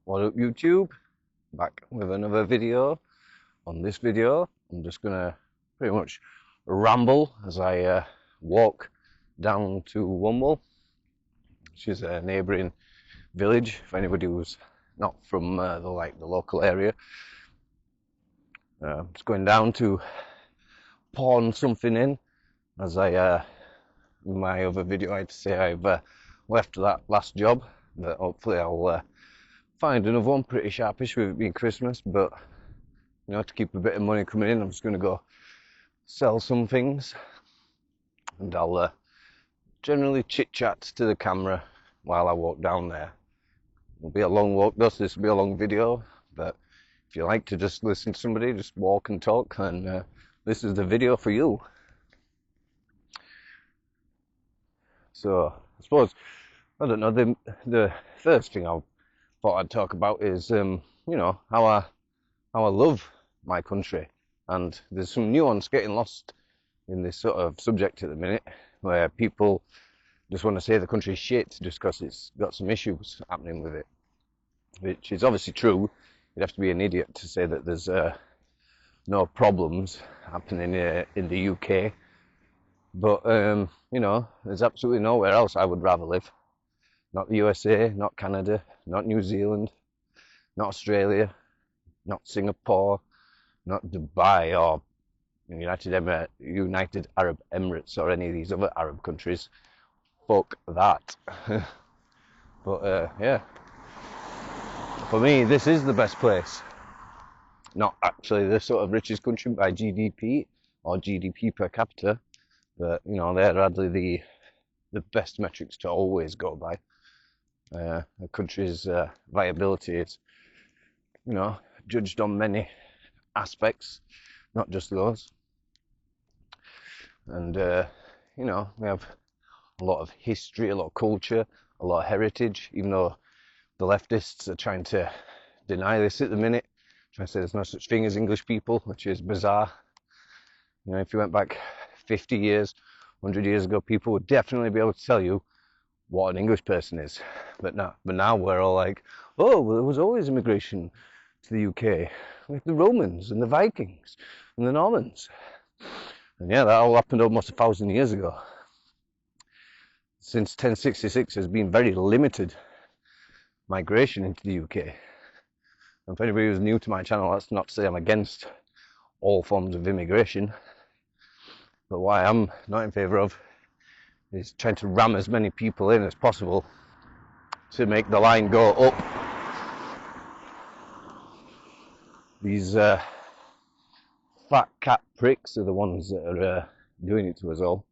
What up, YouTube? Back with another video. On this video, I'm just gonna pretty much ramble as I walk down to Womble, which is a neighbouring village. For anybody who's not from the local area, just going down to pawn something in. As I in my other video, I'd say I've left that last job, but hopefully I'll find another one pretty sharpish with it being Christmas. But to keep a bit of money coming in, I'm just going to go sell some things, and I'll generally chit chat to the camera while I walk down there. It'll be a long walk though, so this will be a long video, but if you like to just listen to somebody just walk and talk, then this is the video for you. So I suppose, I don't know, the first thing I thought I'd talk about is how I love my country. And there's some nuance getting lost in this sort of subject at the minute, where people just want to say the country's shit just because it's got some issues happening with it, which is obviously true. You'd have to be an idiot to say that there's no problems happening in the UK. But there's absolutely nowhere else I would rather live. Not the USA, not Canada, not New Zealand, not Australia, not Singapore, not Dubai or United Arab Emirates or any of these other Arab countries. Fuck that. But yeah, for me, this is the best place. Not actually the sort of richest country by GDP or GDP per capita, but they're hardly the best metrics to always go by. A country's viability is judged on many aspects, not just those. And we have a lot of history, a lot of culture, a lot of heritage, even though the leftists are trying to deny this at the minute, trying to say there's no such thing as English people, which is bizarre. If you went back 50 years, 100 years ago, people would definitely be able to tell you what an English person is. But now we're all like, oh, well, there was always immigration to the UK, like the Romans and the Vikings and the Normans. And yeah, that all happened almost 1,000 years ago. Since 1066, there's been very limited migration into the UK. And for anybody who's new to my channel, that's not to say I'm against all forms of immigration. But what I am not in favour of is trying to ram as many people in as possible to make the line go up. These fat cat pricks are the ones that are doing it to us all,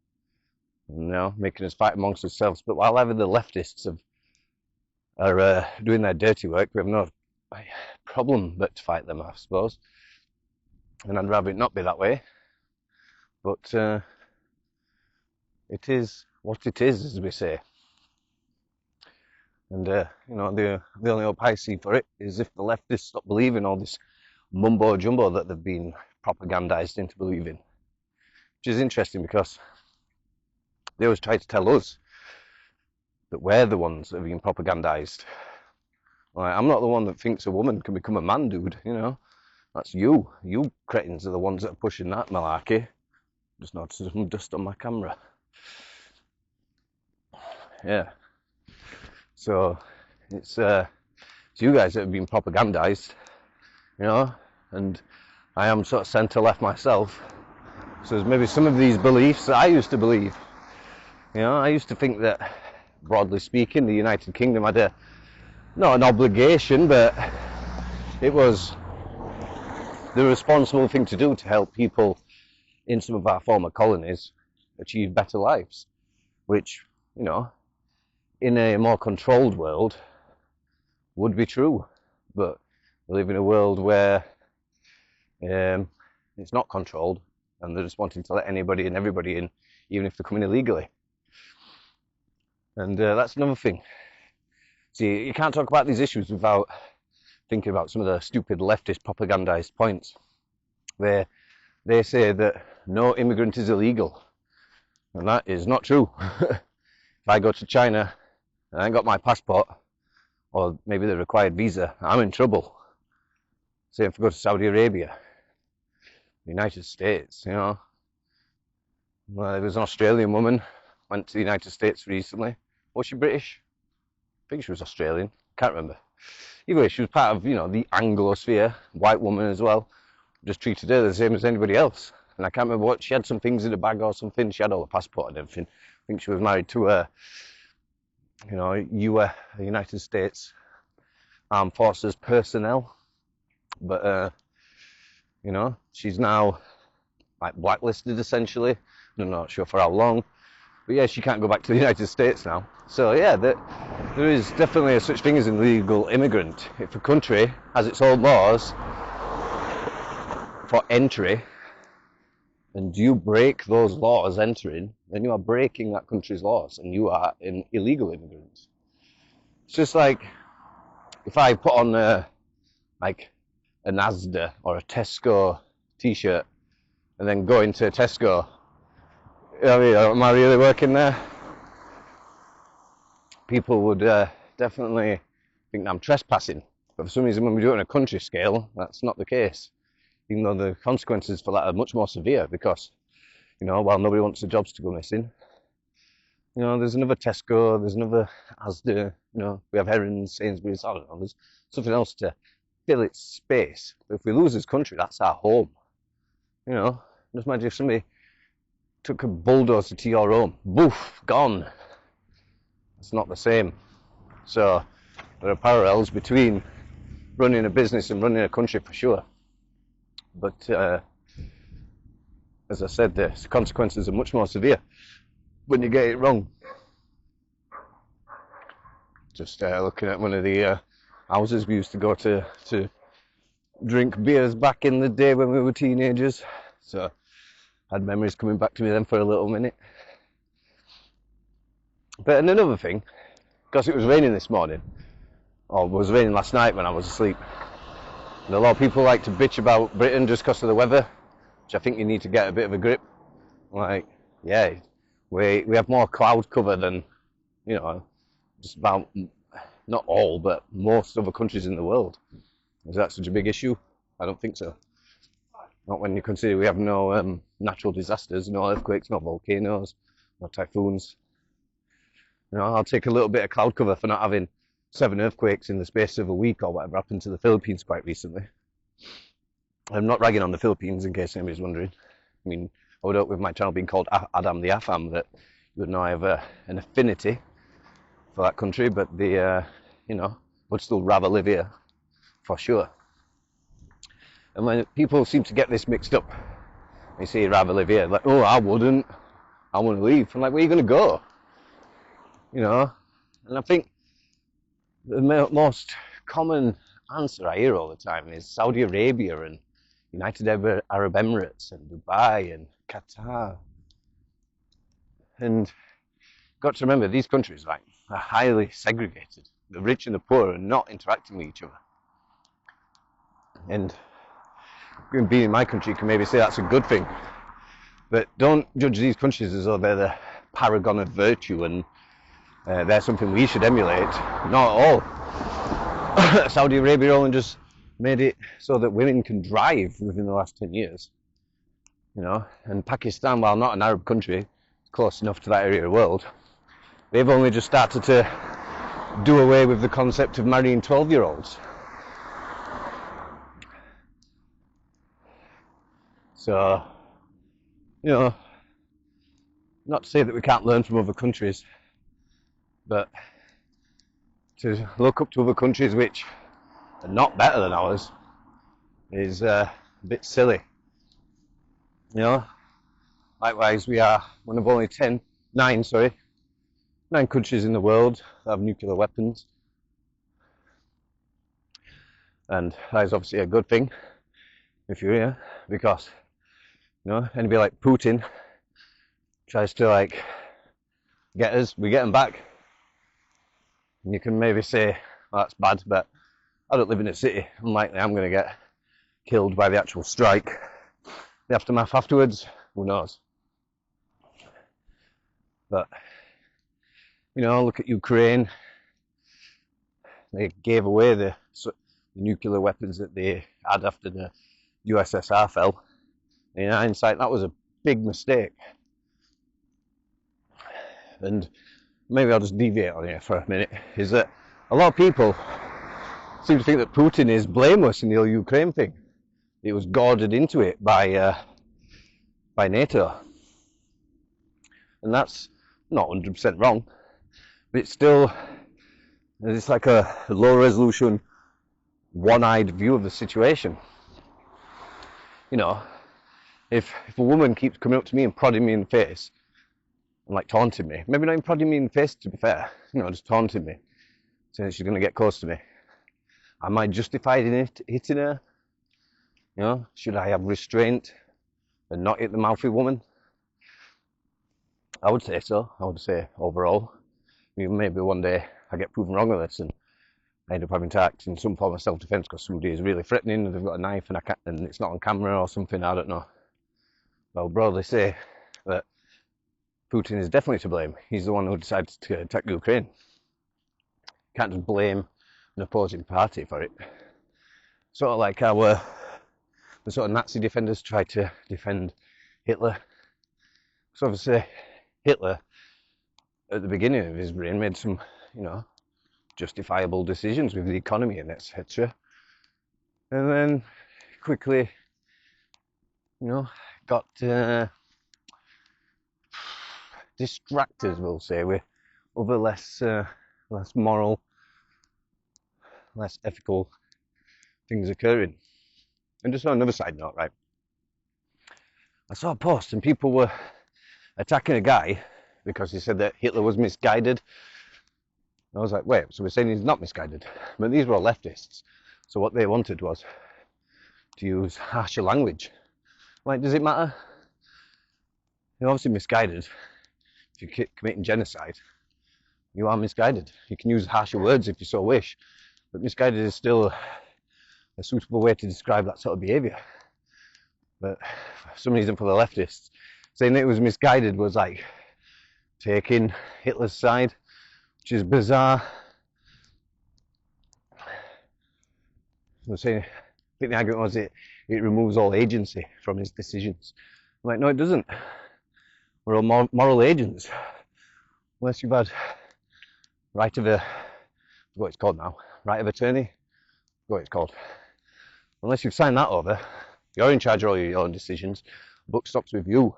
making us fight amongst ourselves. But while ever the leftists are doing their dirty work, we have no problem but to fight them, I suppose. And I'd rather it not be that way. But it is what it is, as we say. And the only hope I see for it is if the leftists stop believing all this mumbo jumbo that they've been propagandized into believing. Which is interesting because they always try to tell us that we're the ones that have been propagandized. I'm not the one that thinks a woman can become a man, dude. That's you. You cretins are the ones that are pushing that malarkey. Just noticed some dust on my camera. Yeah. So it's you guys that have been propagandized, and I am sort of centre left myself. So there's maybe some of these beliefs that I used to believe. I used to think that, broadly speaking, the United Kingdom had not an obligation, but it was the responsible thing to do to help people in some of our former colonies achieve better lives, which, in a more controlled world would be true. But we live in a world where it's not controlled, and they're just wanting to let anybody and everybody in, even if they're coming illegally. And that's another thing. See, you can't talk about these issues without thinking about some of the stupid leftist propagandized points, where they say that no immigrant is illegal. And that is not true. If I go to China and I ain't got my passport, or maybe the required visa, I'm in trouble. Say if I go to Saudi Arabia, the United States, you know. Well, there was an Australian woman, went to the United States recently. Was she British? I think she was Australian. Can't remember. Either way, she was part of, you know, the Anglosphere, white woman as well. Just treated her the same as anybody else. And I can't remember what, she had some things in the bag or something. She had all the passport and everything. I think she was married to a, you know, United States Armed Forces personnel. But, you know, she's now like blacklisted essentially. I'm not sure for how long. But yeah, she can't go back to the United States now. So yeah, there is definitely a such thing as an illegal immigrant. If a country has its own laws for entry, and you break those laws entering, then you are breaking that country's laws, and you are an illegal immigrant. It's just like if I put on like a Asda or a Tesco t-shirt, and then go into Tesco. I mean, am I really working there? People would definitely think I'm trespassing. But for some reason, when we do it on a country scale, that's not the case. Even though the consequences for that are much more severe because, you know, while nobody wants the jobs to go missing, you know, there's another Tesco, there's another Asda, you know, we have Herons, Sainsbury's, I don't know, there's something else to fill its space. But if we lose this country, that's our home. You know, just imagine if somebody took a bulldozer to your home, boof, gone. It's not the same. So there are parallels between running a business and running a country for sure. But as I said, the consequences are much more severe when you get it wrong. Just looking at one of the houses we used to go to drink beers back in the day when we were teenagers. So I had memories coming back to me then for a little minute. But and another thing, because it was raining this morning, or it was raining last night when I was asleep, and a lot of people like to bitch about Britain just because of the weather, which I think you need to get a bit of a grip. Like, yeah, we have more cloud cover than, you know, just about, not all, but most other countries in the world. Is that such a big issue? I don't think so. Not when you consider we have no natural disasters, no earthquakes, no volcanoes, no typhoons. You know, I'll take a little bit of cloud cover for not having 7 earthquakes in the space of a week or whatever happened to the Philippines quite recently. I'm not ragging on the Philippines in case anybody's wondering. I mean, I would hope with my channel being called Adam the Afam that you would know I have an affinity for that country, but the, you know, would still rather live here, for sure. And when people seem to get this mixed up, they say rather live here, like, oh, I wouldn't, I want to leave. I'm like, where are you going to go? You know, and I think the most common answer I hear all the time is Saudi Arabia and United Arab Emirates and Dubai and Qatar. And got to remember, these countries are highly segregated. The rich and the poor are not interacting with each other. And being in my country, you can maybe say that's a good thing. But don't judge these countries as though they're the paragon of virtue and they're something we should emulate. Not at all. Saudi Arabia only just made it so that women can drive within the last 10 years. You know, and Pakistan, while not an Arab country, close enough to that area of the world, they've only just started to do away with the concept of marrying 12-year-olds. So, you know, not to say that we can't learn from other countries, but to look up to other countries which are not better than ours is a bit silly. You know, likewise we are one of only 9 countries in the world that have nuclear weapons. And that is obviously a good thing if you're here, because, you know, anybody like Putin tries to like get us, we get them back. And you can maybe say, well, that's bad, but I don't live in a city. Unlikely I'm going to get killed by the actual strike. The aftermath afterwards, who knows? But, you know, look at Ukraine. they gave away the nuclear weapons that they had after the USSR fell. In hindsight, that was a big mistake. And maybe I'll just deviate on here for a minute, is that a lot of people seem to think that Putin is blameless in the whole Ukraine thing. It was goaded into it by NATO. And that's not 100% wrong, but it's like a low resolution, one-eyed view of the situation. You know, if a woman keeps coming up to me and prodding me in the face and like taunting me, maybe not even prodding me in the face to be fair, you know, just taunting me, saying she's going to get close to me, am I justified in hitting her? You know, should I have restraint and not hit the mouthy woman? I would say so. I would say overall. Maybe one day I get proven wrong on this and I end up having to act in some form of self-defense because somebody is really threatening and they've got a knife and it's not on camera or something, I don't know. I'll broadly say that Putin is definitely to blame. He's the one who decided to attack Ukraine. Can't just blame an opposing party for it. Sort of like how the sort of Nazi defenders tried to defend Hitler. So obviously Hitler, at the beginning of his reign, made some, you know, justifiable decisions with the economy and etc. And then quickly, you know, got distracted, we'll say, with other less moral, less ethical things occurring. And just on another side note, right, I saw a post and people were attacking a guy because he said that Hitler was misguided. And I was like, wait, so we're saying he's not misguided? But these were all leftists. So what they wanted was to use harsher language. Like, does it matter? You're obviously misguided. If you're committing genocide, you are misguided. You can use harsher words if you so wish, but misguided is still a suitable way to describe that sort of behaviour. But for some reason, for the leftists, saying that it was misguided was like taking Hitler's side, which is bizarre. I think the argument was it removes all agency from his decisions. I'm like, no, it doesn't. We're all moral agents. Unless you've had right of what it's called now, right of attorney, what it's called. Unless you've signed that over, you're in charge of all your own decisions. The buck stops with you.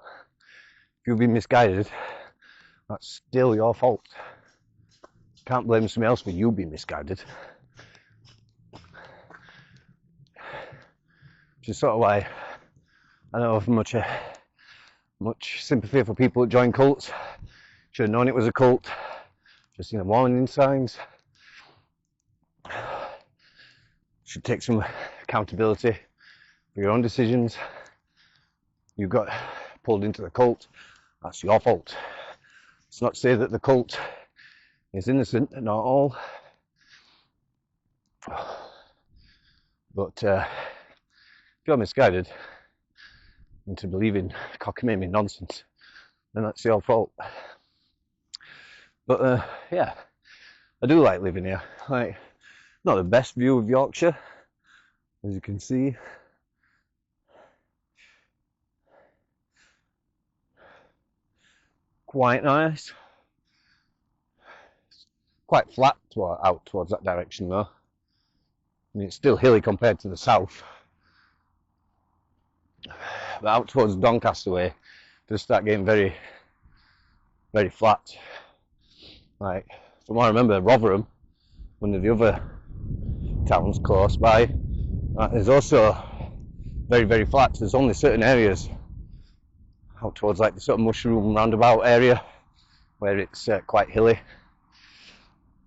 If you've been misguided, that's still your fault. You can't blame somebody else for you being misguided. Which is sort of why I don't have much sympathy for people that join cults. Should have known it was a cult. Just seen the warning signs. Should take some accountability for your own decisions. You got pulled into the cult. That's your fault. It's not to say that the cult is innocent, not all. But if you're misguided into believing cockamamie nonsense, then that's your fault. But yeah, I do like living here. Like, not the best view of Yorkshire, as you can see. Quite nice. Quite flat out towards that direction though. I mean, it's still hilly compared to the south. But out towards Doncaster way, it does start getting very, very flat. Like, from what I remember, Rotherham, one of the other towns close by, is also very, very flat. There's only certain areas out towards like the sort of Mushroom roundabout area where it's quite hilly.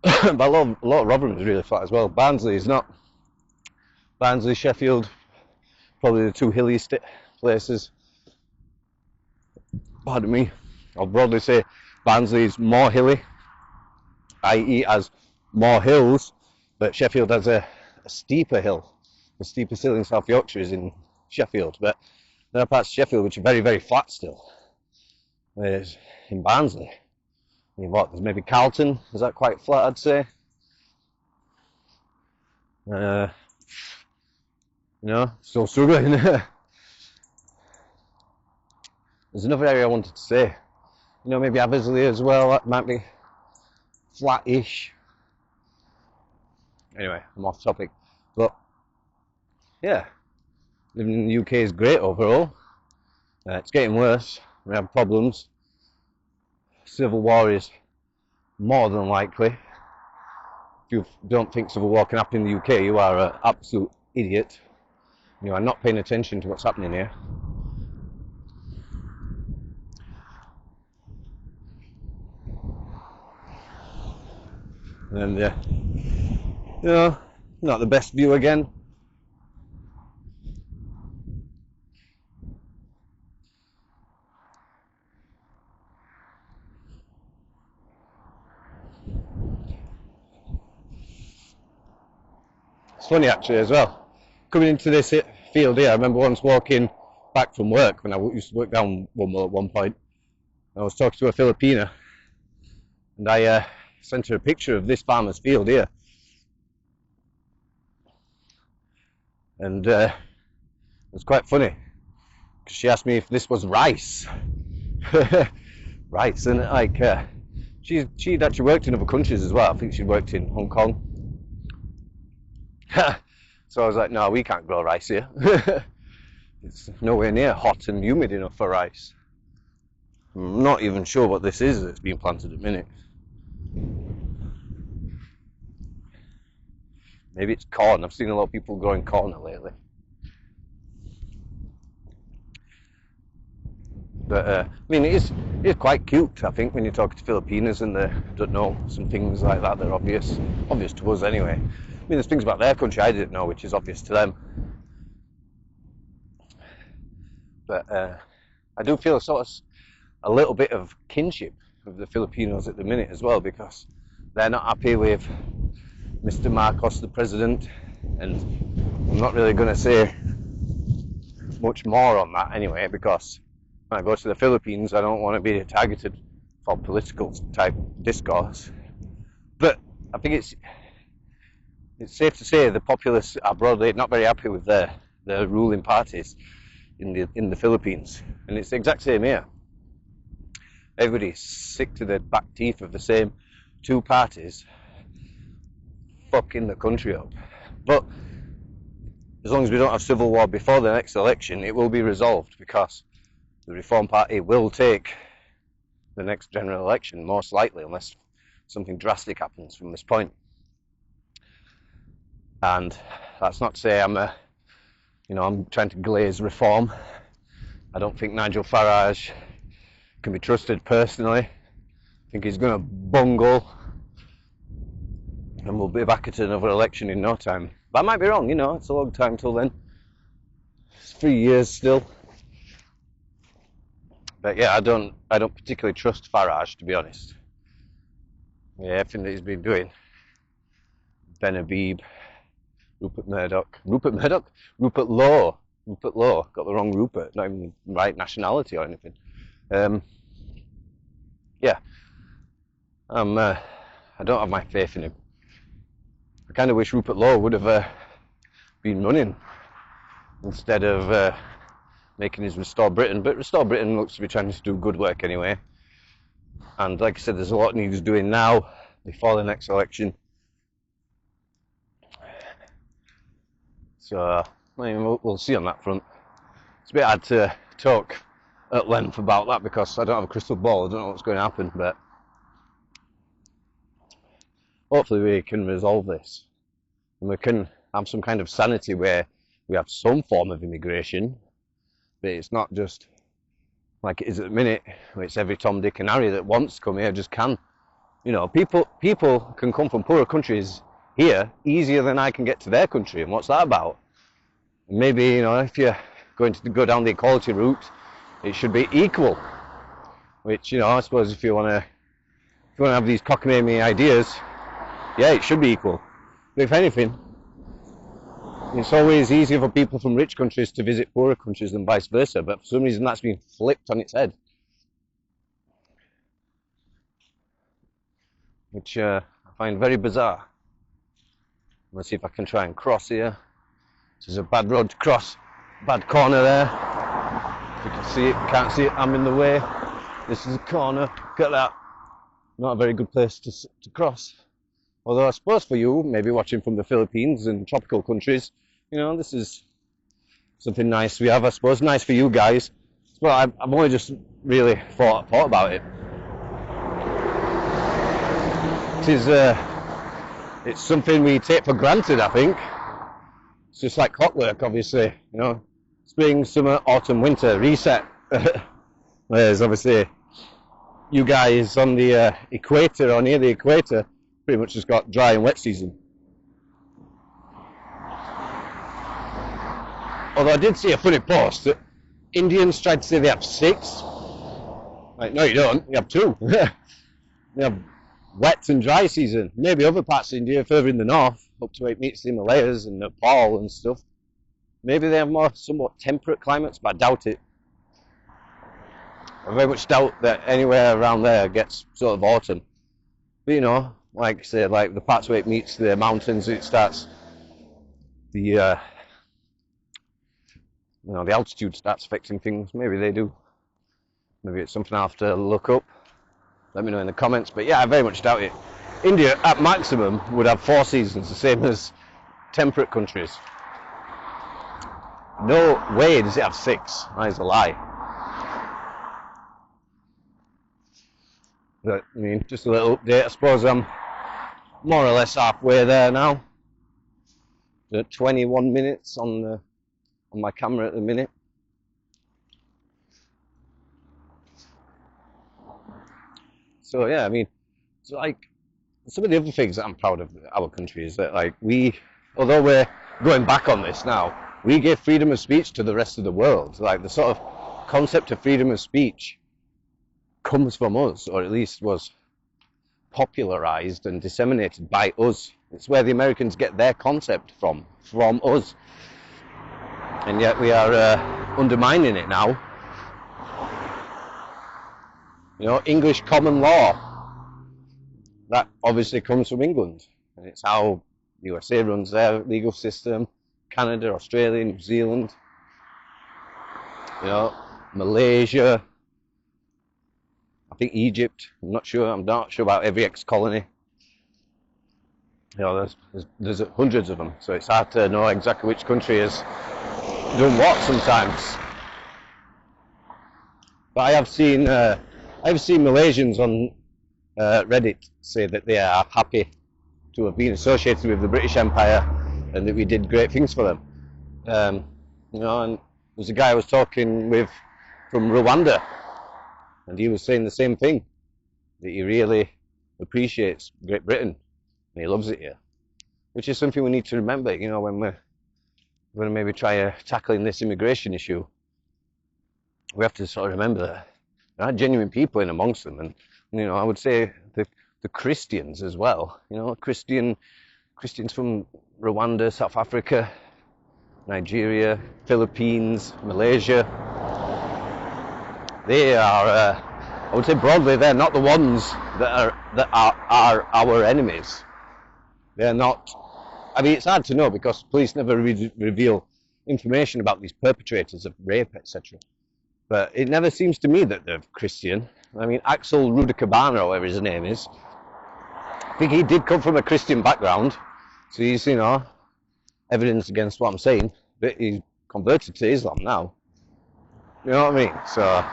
But a lot of Rotherham is really flat as well. Barnsley is not. Barnsley, Sheffield, probably the two hilliest places. Pardon me. I'll broadly say Barnsley is more hilly, i.e. has more hills, but Sheffield has a steeper hill. The steepest hill in South Yorkshire is in Sheffield, but there are parts of Sheffield which are very, very flat still. Whereas in Barnsley, I mean, what, there's maybe Carlton, is that quite flat, I'd say? Uh, still struggling. There's another area I wanted to say. Maybe Abersley as well. That might be flat-ish. Anyway, I'm off topic. But yeah, living in the UK is great overall. It's getting worse. We have problems. Civil war is more than likely. If you don't think civil war can happen in the UK, you are an absolute idiot. You are not paying attention to what's happening here. And not the best view again. It's funny actually as well. Coming into this field here, I remember once walking back from work when I used to work down Womble at one point. I was talking to a Filipina, and I sent her a picture of this farmer's field here. And it was quite funny, because she asked me if this was rice. Rice, and she'd actually worked in other countries as well. I think she'd worked in Hong Kong. So I was like, no, we can't grow rice here. It's nowhere near hot and humid enough for rice. I'm not even sure what this is that's being planted at the minute. Maybe it's corn. I've seen a lot of people growing corn lately. But it is quite cute, I think, when you talk to Filipinos and they don't know some things like that. They're obvious to us anyway. There's things about their country I didn't know, which is obvious to them. But I do feel a little bit of kinship with the Filipinos at the minute as well, because they're not happy with Mr. Marcos, the president, and I'm not really going to say much more on that anyway, because when I go to the Philippines, I don't want to be targeted for political type discourse. But I think it's safe to say the populace are broadly not very happy with the ruling parties in the Philippines, and it's the exact same here. Everybody's sick to their back teeth of the same two parties fucking the country up. But as long as we don't have civil war before the next election, it will be resolved, because the Reform Party will take the next general election, most likely, unless something drastic happens from this point. And that's not to say I'm trying to glaze reform. I don't think Nigel Farage can be trusted personally. I think he's going to bungle, and we'll be back at another election in no time. But I might be wrong, it's a long time till then. It's 3 years still. But yeah, I don't particularly trust Farage, to be honest. Yeah, everything that he's been doing. Ben Habib, Rupert Law. Got the wrong Rupert, not even the right nationality or anything. Yeah, I don't have my faith in him. I kind of wish Rupert Law would have been running instead of making his Restore Britain. But Restore Britain looks to be trying to do good work anyway. And like I said, there's a lot he's doing now before the next election. So we'll see on that front. It's a bit hard to talk at length about that because I don't have a crystal ball. I don't know what's going to happen, but hopefully we can resolve this and we can have some kind of sanity where we have some form of immigration, but it's not just like it is at the minute, where it's every Tom, Dick and Harry that wants to come here just can. People can come from poorer countries here easier than I can get to their country, and what's that about? Maybe, if you're going to go down the equality route, it should be equal, which, I suppose if you want to have these cockamamie ideas, yeah, it should be equal. But if anything, it's always easier for people from rich countries to visit poorer countries than vice versa, but for some reason that's been flipped on its head, which I find very bizarre. Let's see if I can try and cross here. This is a bad road to cross. Bad corner there. If you can see it, can't see it, I'm in the way. This is a corner. Look at that. Not a very good place to cross. Although I suppose for you, maybe watching from the Philippines and tropical countries, you know, this is something nice we have, I suppose. Nice for you guys. Well, I've only just really thought about it. It's something we take for granted, I think. It's just like clockwork, obviously. You know, spring, summer, autumn, winter, reset. Whereas obviously you guys on the equator or near the equator pretty much just got dry and wet season. Although I did see a funny post that Indians tried to say they have 6. Like, no, you don't. You have 2. You have wet and dry season. Maybe other parts of India, further in the north, up to where it meets the Himalayas and Nepal and stuff. Maybe they have more somewhat temperate climates, but I doubt it. I very much doubt that anywhere around there gets sort of autumn. But you know, like I say, like the parts where it meets the mountains, it starts the you know, the altitude starts affecting things. Maybe they do. Maybe it's something I'll have to look up. Let me know in the comments. But yeah, I very much doubt it. India, at maximum, would have 4 seasons, the same as temperate countries. No way does it have 6. That is a lie. But, I mean, just a little update. I suppose I'm more or less halfway there now. 21 minutes on my camera at the minute. So yeah, I mean, it's like some of the other things that I'm proud of our country is that, like, although we're going back on this now, we give freedom of speech to the rest of the world. Like, the sort of concept of freedom of speech comes from us, or at least was popularized and disseminated by us. It's where the Americans get their concept from us. And yet we are undermining it now. You know, English common law, that obviously comes from England, and it's how the USA runs their legal system, Canada, Australia, New Zealand, you know, Malaysia, I think Egypt, I'm not sure about every ex-colony. You know, there's hundreds of them, so it's hard to know exactly which country has done what sometimes. But I have seen Malaysians on Reddit say that they are happy to have been associated with the British Empire and that we did great things for them. You know, and there's a guy I was talking with from Rwanda, and he was saying the same thing, that he really appreciates Great Britain and he loves it here, which is something we need to remember, you know, when we're going to maybe try tackling this immigration issue. We have to sort of remember that there are genuine people in amongst them, and you know, I would say the Christians as well. You know, Christians from Rwanda, South Africa, Nigeria, Philippines, Malaysia. They are, I would say broadly, they're not the ones that are our enemies. They're not. I mean, it's hard to know because police never reveal information about these perpetrators of rape, etc. But it never seems to me that they're Christian. I mean, Axel Rudikabana, or whatever his name is, I think he did come from a Christian background. So he's, you know, evidence against what I'm saying. But he's converted to Islam now. You know what I mean? So,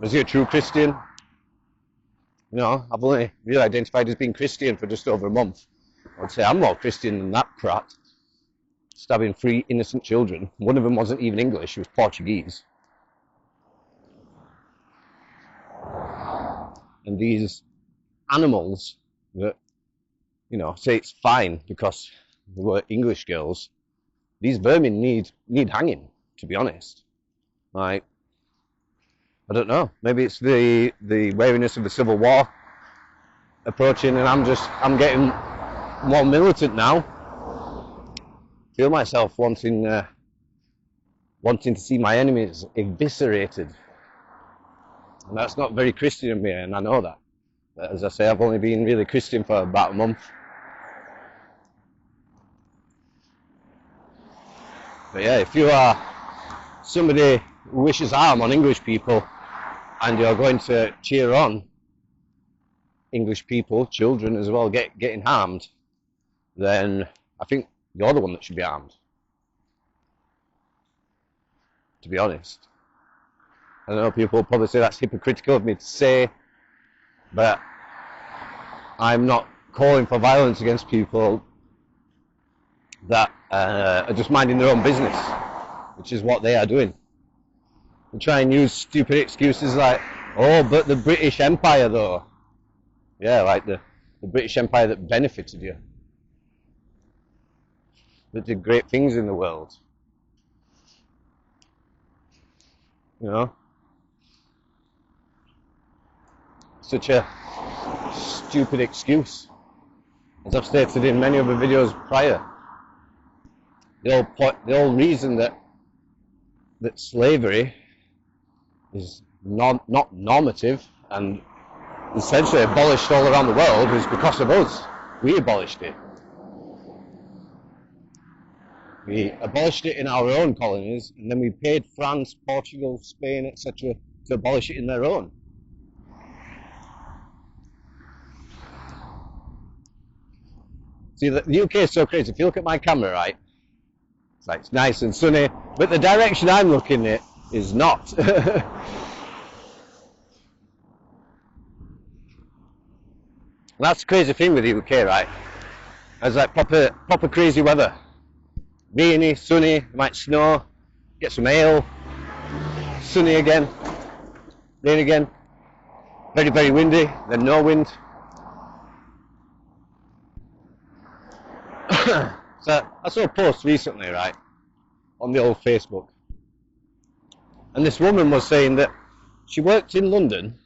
is he a true Christian? You know, I've only really identified as being Christian for just over a month. I'd say I'm more Christian than that prat. Stabbing 3 innocent children. One of them wasn't even English, he was Portuguese. And these animals that, you know, say it's fine because they were English girls, these vermin need hanging, to be honest. Like, I don't know, maybe it's the wariness of the Civil War approaching, and I'm getting more militant now. Feel myself wanting to see my enemies eviscerated. And that's not very Christian of me, and I know that. But as I say, I've only been really Christian for about a month. But yeah, if you are somebody who wishes harm on English people and you're going to cheer on English people, children as well, getting harmed, then I think you're the one that should be harmed, to be honest. I know people will probably say that's hypocritical of me to say, but I'm not calling for violence against people that are just minding their own business, which is what they are doing. And try and use stupid excuses like, oh, but the British Empire though. Yeah, like the British Empire that benefited you, that did great things in the world. You know? Such a stupid excuse. As I've stated in many other videos prior, the whole reason that slavery is not normative and essentially abolished all around the world is because of us. We abolished it. We abolished it in our own colonies, and then we paid France, Portugal, Spain, etc. to abolish it in their own. See, the UK is so crazy. If you look at my camera, right, it's like it's nice and sunny, but the direction I'm looking at is not. That's the crazy thing with the UK, right? It's like proper crazy weather. Rainy, sunny, it might snow, get some hail, sunny again, rain again, very, very windy, then no wind. So I saw a post recently, right, on the old Facebook, and this woman was saying that she worked in London.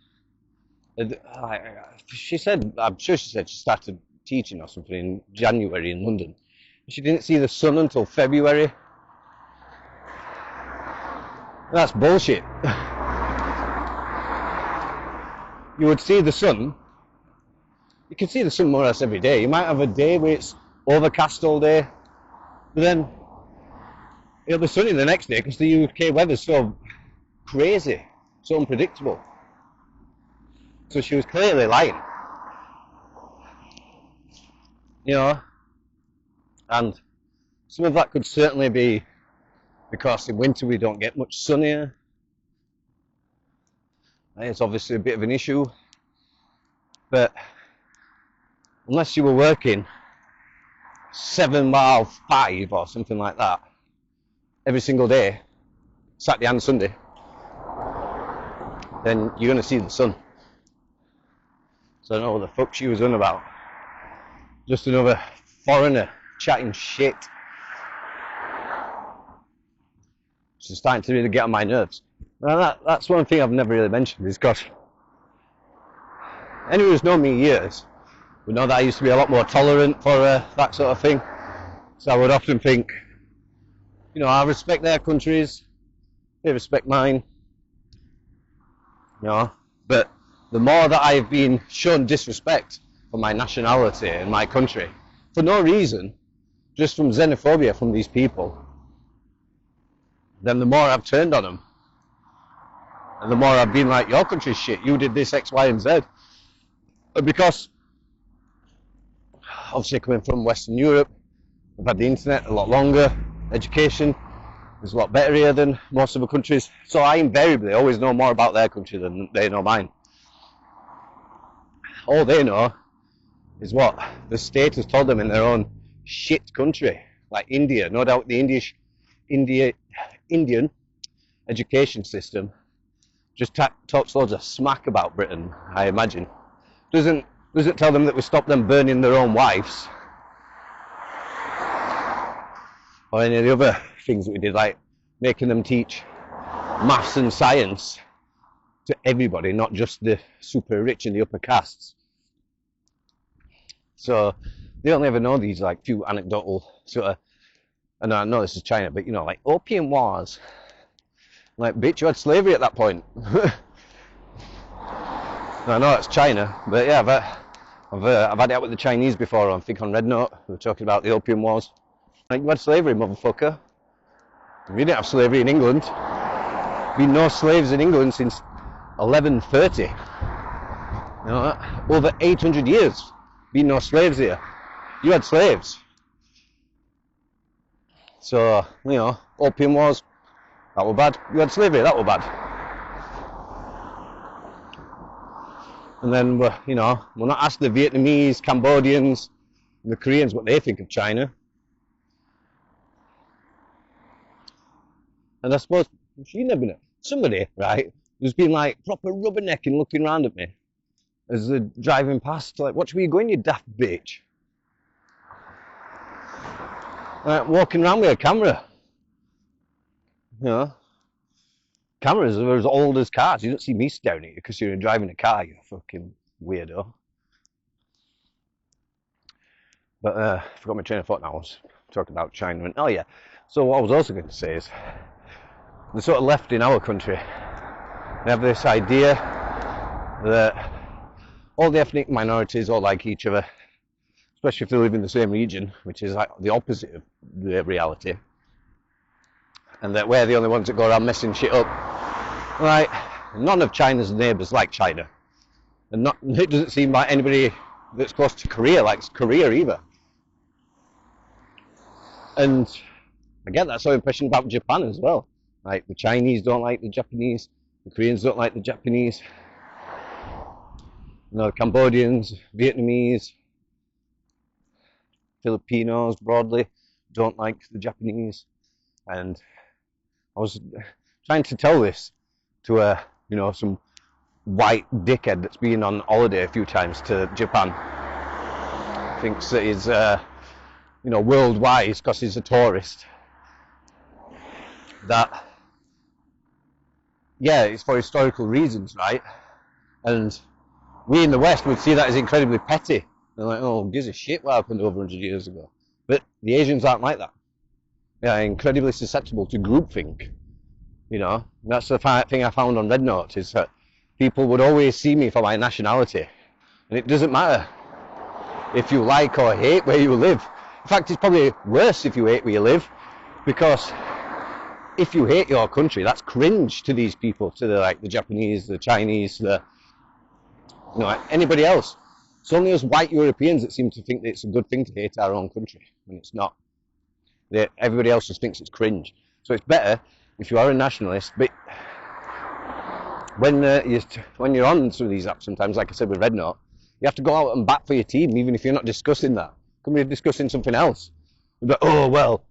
She said, I'm sure she said she started teaching or something in January in London. She didn't see the sun until February. That's bullshit. You would see the sun. You can see the sun more or less every day. You might have a day where it's overcast all day, but then it'll be sunny the next day because the UK weather's so crazy, so unpredictable. So she was clearly lying. You know, and some of that could certainly be because in winter we don't get much sun here. It's obviously a bit of an issue, but unless you were working 7 mile 5 or something like that every single day, Saturday and Sunday, then you're going to see the sun. So I don't know what the fuck she was on about. Just another foreigner chatting shit. She's starting to really get on my nerves. Now that's one thing I've never really mentioned, is because anyone who's known me years would know that I used to be a lot more tolerant for that sort of thing. So I would often think, you know, I respect their countries, they respect mine, you know, but the more that I've been shown disrespect for my nationality and my country, for no reason, just from xenophobia from these people, then the more I've turned on them. And the more I've been like, your country's shit, you did this, X, Y, and Z. Because, obviously coming from Western Europe, I've had the internet a lot longer, education is a lot better here than most of the countries, so I invariably always know more about their country than they know mine. All they know is what the state has told them in their own shit country, like India. No doubt the Indian education system just talks loads of smack about Britain, I imagine. Doesn't tell them that we stopped them burning their own wives, or any of the other things that we did, like making them teach maths and science to everybody, not just the super rich and the upper castes. So they only ever know these like few anecdotal sort of, and I know this is China, but you know, like opium wars. Like, bitch, you had slavery at that point. I know it's China, but yeah, I've had it out with the Chinese before. I think on Red Note, we were talking about the opium wars. Like, you had slavery, motherfucker. We didn't have slavery in England. Been no slaves in England since 1130. You know, over 800 years. Been no slaves here. You had slaves. So, you know, opium wars, that were bad. You had slavery, that were bad. And then, you know, we'll not ask the Vietnamese, Cambodians, and the Koreans what they think of China. And I suppose, somebody, right, who's been like proper rubbernecking looking around at me as they're driving past, like, watch where you're going, you daft bitch. Walking around with a camera. You know, cameras are as old as cars. You don't see me staring at you because you're driving a car, you fucking weirdo. But I forgot my train of thought now. I was talking about China. And, oh yeah, so what I was also going to say is, the sort of left in our country, they have this idea that all the ethnic minorities all like each other, especially if they live in the same region, which is like the opposite of the reality. And that we're the only ones that go around messing shit up. Right, none of China's neighbours like China. And it doesn't seem like anybody that's close to Korea likes Korea either. And I get that sort of impression about Japan as well. Like, the Chinese don't like the Japanese, the Koreans don't like the Japanese, you know, the Cambodians, Vietnamese, Filipinos broadly don't like the Japanese. And I was trying to tell this to you know, some white dickhead that's been on holiday a few times to Japan. Thinks that he's you know, worldwide because he's a tourist. That, yeah, it's for historical reasons, right? And we in the West would see that as incredibly petty. They're like, oh, who gives a shit what happened over 100 years ago? But the Asians aren't like that. They're incredibly susceptible to groupthink. You know, that's the thing I found on Red Note, is that people would always see me for my nationality. And it doesn't matter if you like or hate where you live. In fact, it's probably worse if you hate where you live, because if you hate your country, that's cringe to these people, to the Japanese, the Chinese, the, you know, anybody else. It's only us white Europeans that seem to think that it's a good thing to hate our own country, and it's not. Everybody else just thinks it's cringe. So it's better if you are a nationalist, but when you're on some of these apps sometimes, like I said with Red Note, you have to go out and bat for your team, even if you're not discussing that. Could be discussing something else. You're like, oh, well,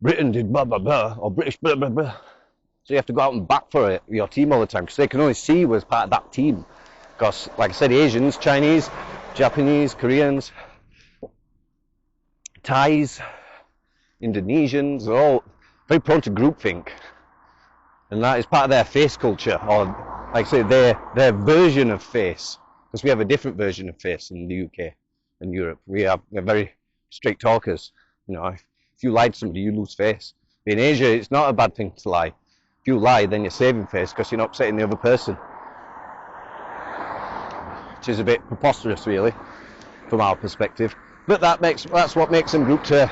Britain did blah, blah, blah, or British blah, blah, blah. So you have to go out and bat for your team all the time, because they can only see you as part of that team. Because, like I said, Asians, Chinese, Japanese, Koreans, Thais, Indonesians, are all very prone to groupthink. And that is part of their face culture, or, like I say, their version of face. Because we have a different version of face in the UK and Europe. We're very straight talkers. You know, if you lie to somebody, you lose face. In Asia, it's not a bad thing to lie. If you lie, then you're saving face because you're not upsetting the other person. Which is a bit preposterous, really, from our perspective. But that's what makes them prone to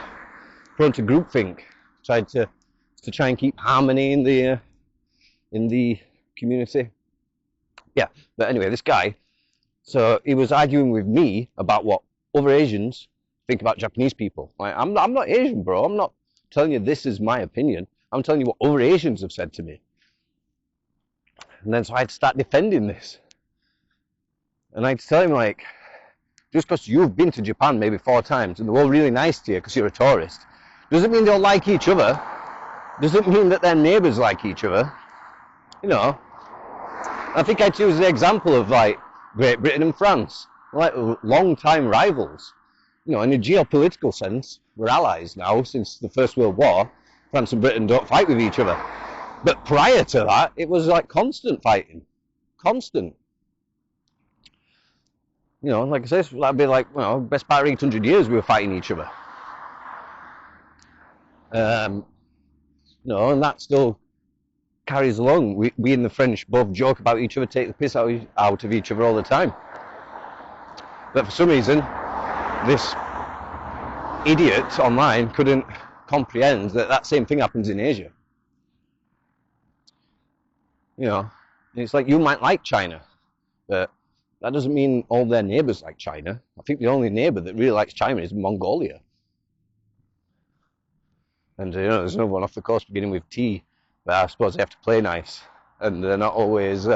groupthink. To try and keep harmony in the community. Yeah, but anyway, this guy, so he was arguing with me about what other Asians think about Japanese people. Like, I'm not Asian, bro. I'm not telling you this is my opinion. I'm telling you what other Asians have said to me. And then so I had to start defending this. And I had to tell him, like, just because you've been to Japan maybe 4 times and they're all really nice to you because you're a tourist, doesn't mean they'll like each other. Doesn't mean that their neighbours like each other. You know, I think I choose the example of, like, Great Britain and France, like long-time rivals. You know, in a geopolitical sense, we're allies now since the First World War. France and Britain don't fight with each other. But prior to that, it was like constant fighting. Constant. You know, like I say, that'd be like, you know, best part of 800 years we were fighting each other. You know, and that still carries along. We and the French both joke about each other, take the piss out of each other all the time. But for some reason, this idiot online couldn't comprehend that same thing happens in Asia. you know, it's like you might like China, but that doesn't mean all their neighbors like China. I think the only neighbor that really likes China is Mongolia. And you know, there's another one off the coast beginning with T, but I suppose they have to play nice, and they're not always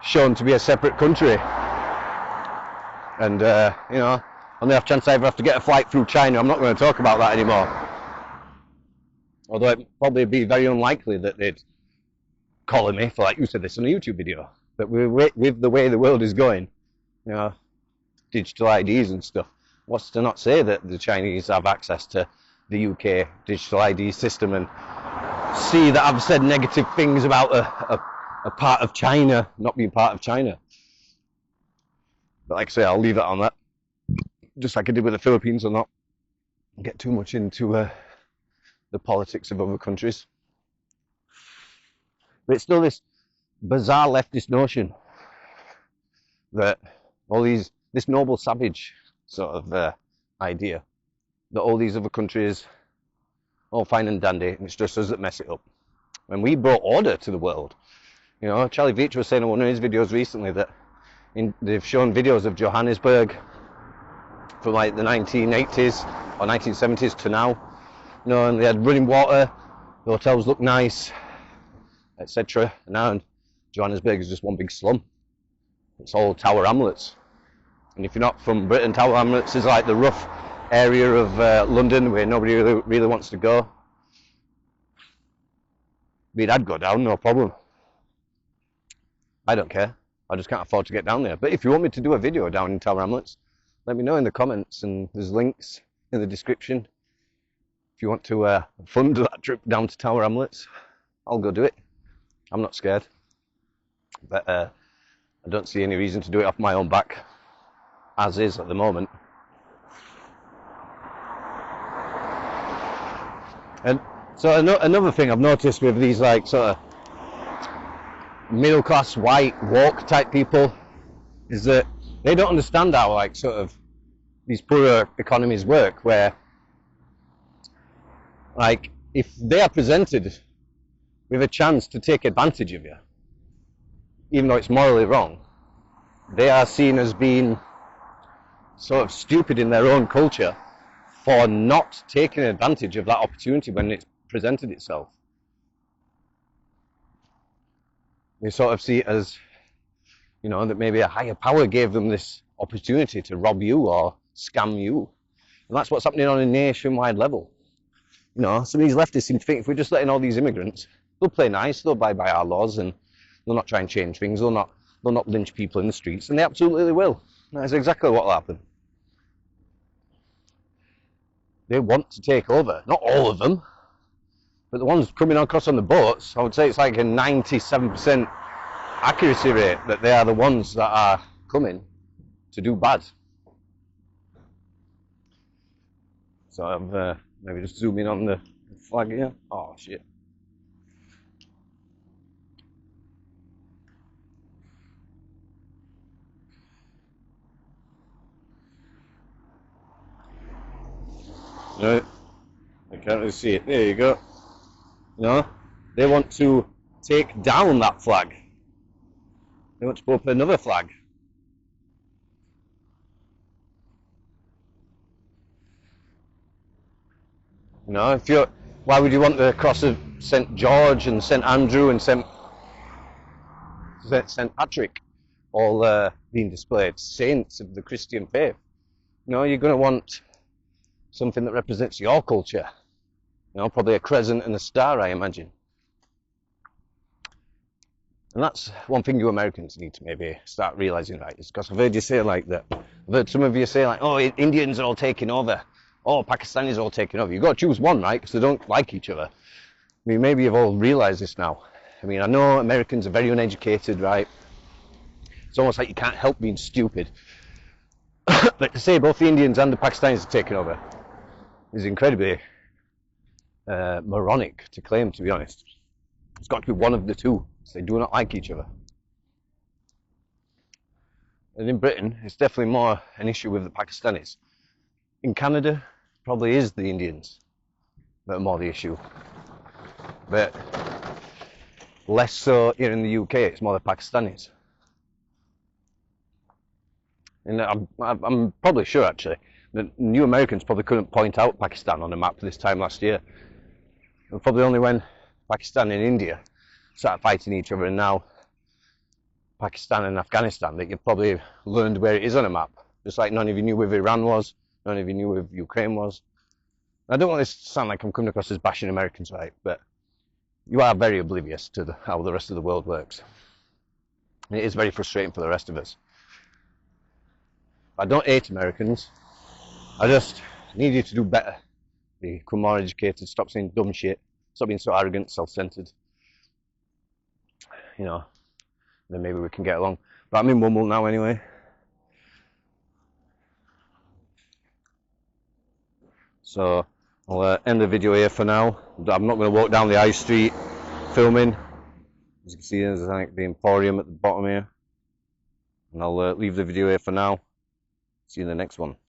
shown to be a separate country. And you know, on the off chance I ever have to get a flight through China, I'm not going to talk about that anymore. Although it'd probably be very unlikely that they'd collar me for, like you said this on a YouTube video. But with the way the world is going, you know, digital IDs and stuff, what's to not say that the Chinese have access to the UK digital ID system and see that I've said negative things about a part of China not being part of China. But like I say, I'll leave that on that. Just like I did with the Philippines, I'll not get too much into the politics of other countries. But it's still this bizarre leftist notion that this noble savage sort of idea that all these other countries, all fine and dandy, and it's just us that mess it up. When we brought order to the world, you know, Charlie Veitch was saying in one of his videos recently that they've shown videos of Johannesburg from like the 1980s or 1970s to now, you know, and they had running water, the hotels looked nice, etc. And now Johannesburg is just one big slum. It's all Tower Hamlets. And if you're not from Britain, Tower Hamlets is like the rough area of London where nobody really wants to go. I mean, I'd go down, no problem. I don't care. I just can't afford to get down there. But if you want me to do a video down in Tower Hamlets, let me know in the comments, and there's links in the description. If you want to fund that trip down to Tower Hamlets, I'll go do it. I'm not scared. But I don't see any reason to do it off my own back, as is at the moment. And so another thing I've noticed with these like sort of middle class white woke type people is that they don't understand how like sort of these poorer economies work, where like if they are presented with a chance to take advantage of you, even though it's morally wrong, they are seen as being sort of stupid in their own culture for not taking advantage of that opportunity when it's presented itself. They sort of see it as, you know, that maybe a higher power gave them this opportunity to rob you or scam you. And that's what's happening on a nationwide level. You know, some of these leftists seem to think if we're just letting all these immigrants, they'll play nice, they'll abide by our laws, and they'll not try and change things, they'll not lynch people in the streets, and they absolutely will. That's exactly what will happen. They want to take over. Not all of them, but the ones coming across on the boats, I would say it's like a 97% accuracy rate that they are the ones that are coming to do bad. So I'm maybe just zoom in on the flag here. Oh shit. No, I can't really see it. There you go. No, they want to take down that flag. They want to put up another flag. You know, why would you want the cross of St. George and St. Andrew and St. Patrick all being displayed? Saints of the Christian faith. No, you're going to want something that represents your culture. You know, probably a crescent and a star, I imagine. And that's one thing you Americans need to maybe start realizing, right? Is because I've heard you say like that. I've heard some of you say like, oh, Indians are all taking over. Oh, Pakistanis are all taking over. You've got to choose one, right? Because they don't like each other. I mean, maybe you've all realized this now. I mean, I know Americans are very uneducated, right? It's almost like you can't help being stupid. But to say both the Indians and the Pakistanis are taking over is incredibly moronic to claim, to be honest. It's got to be one of the two. So they do not like each other. And in Britain, it's definitely more an issue with the Pakistanis. In Canada, probably is the Indians that are more the issue. But Less so here in the UK, it's more the Pakistanis. And I'm probably sure, actually, that new Americans probably couldn't point out Pakistan on a map this time last year. And probably only when Pakistan and India started fighting each other, and now Pakistan and Afghanistan, that you probably learned where it is on a map. Just like none of you knew where Iran was, none of you knew where Ukraine was. I don't want this to sound like I'm coming across as bashing Americans, right? But you are very oblivious to how the rest of the world works. And it is very frustrating for the rest of us. I don't hate Americans. I just need you to do better. Become more educated, stop saying dumb shit, stop being so arrogant, self-centered. You know, then maybe we can get along. But I'm in Wumble now anyway. So I'll end the video here for now. I'm not going to walk down the high street filming. As you can see, there's like the Emporium at the bottom here. And I'll leave the video here for now. See you in the next one.